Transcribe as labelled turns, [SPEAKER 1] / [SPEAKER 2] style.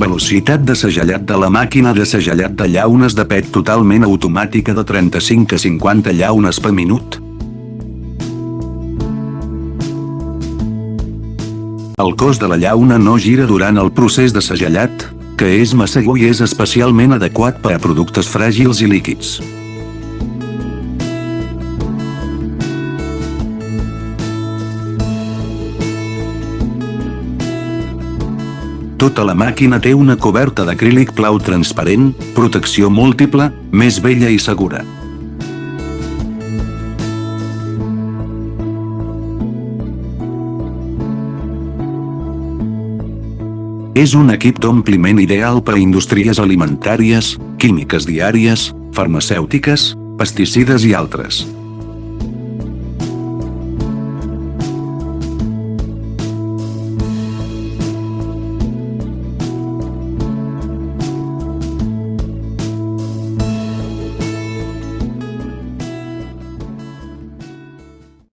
[SPEAKER 1] Velocitat de segellat de la màquina de segellat de llaunes de PET totalment automàtica de 35 a 50 llaunes per minut. El cos de la llauna no gira durant el procés de segellat, que és massa segur i és especialment adequat per a productes fràgils i líquids. Tota la màquina té una coberta d'acrílic blau transparent, protecció múltiple, més bella i segura. És un equip d'ompliment ideal per a indústries alimentàries, químiques diàries, farmacèutiques, pesticides i altres.